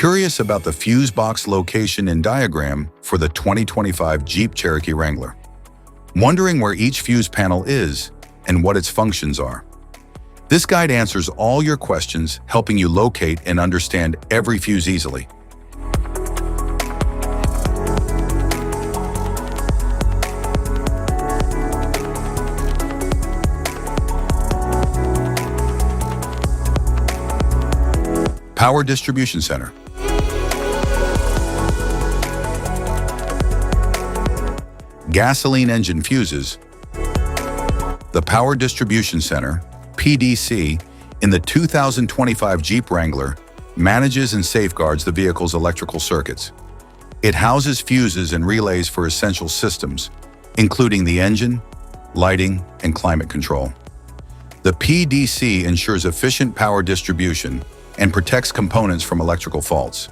Curious about the fuse box location and diagram for the 2025 Jeep Cherokee Wrangler? Wondering where each fuse panel is and what its functions are? This guide answers all your questions, helping you locate and understand every fuse easily. Power Distribution Center. Gasoline engine fuses. The Power Distribution Center, PDC, in the 2025 Jeep Wrangler manages and safeguards the vehicle's electrical circuits. It houses fuses and relays for essential systems, including the engine, lighting, and climate control. The PDC ensures efficient power distribution and protects components from electrical faults.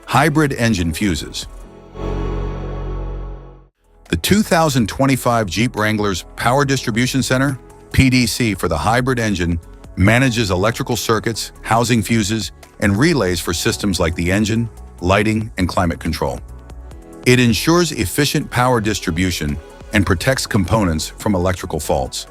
Hybrid engine fuses. The 2025 Jeep Wrangler's Power Distribution Center, PDC, for the hybrid engine manages electrical circuits, housing fuses, and relays for systems like the engine, lighting, and climate control. It ensures efficient power distribution and protects components from electrical faults.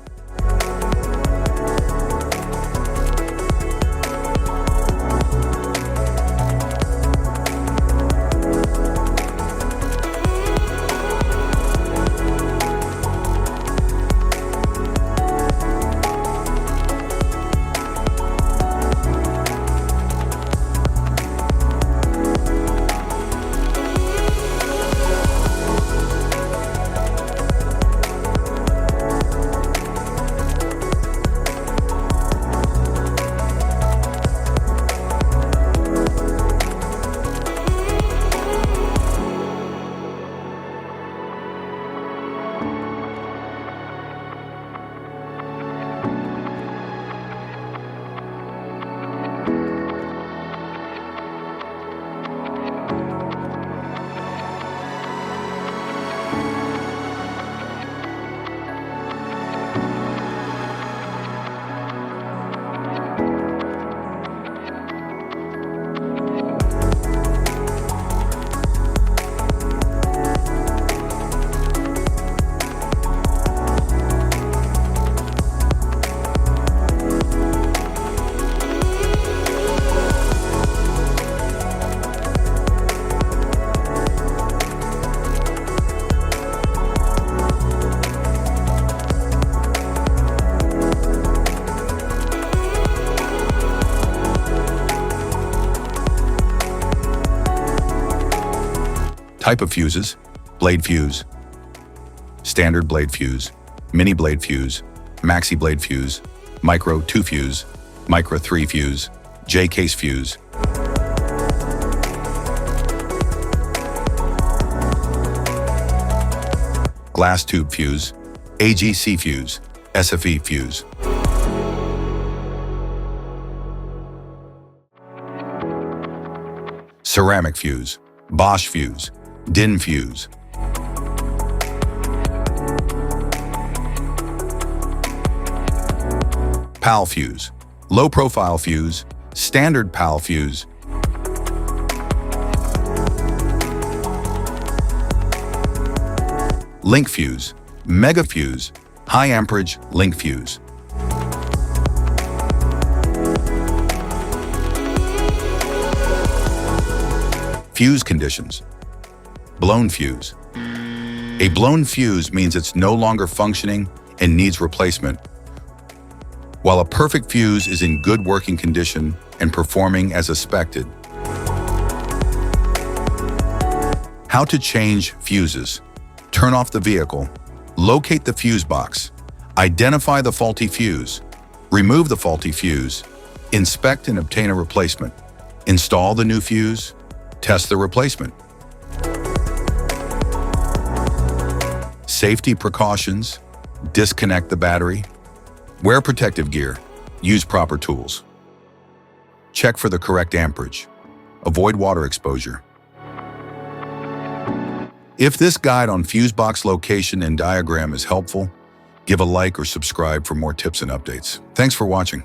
Type of fuses: blade fuse, standard blade fuse, mini blade fuse, maxi blade fuse, micro 2 fuse, micro 3 fuse, J-case fuse. Glass tube fuse, AGC fuse, SFE fuse. ceramic fuse, Bosch fuse, DIN fuse. PAL fuse, low-profile fuse, standard PAL fuse. Link fuse, mega fuse, high amperage link fuse. Fuse conditions. Blown fuse. A blown fuse means it's no longer functioning and needs replacement, while a perfect fuse is in good working condition and performing as expected. How to change fuses. Turn off the vehicle, locate the fuse box, identify the faulty fuse, remove the faulty fuse, inspect and obtain a replacement, install the new fuse, test the replacement. Safety precautions, disconnect the battery, wear protective gear, use proper tools. Check for the correct amperage, avoid water exposure. If this guide on fuse box location and diagram is helpful, give a like or subscribe for more tips and updates. Thanks for watching.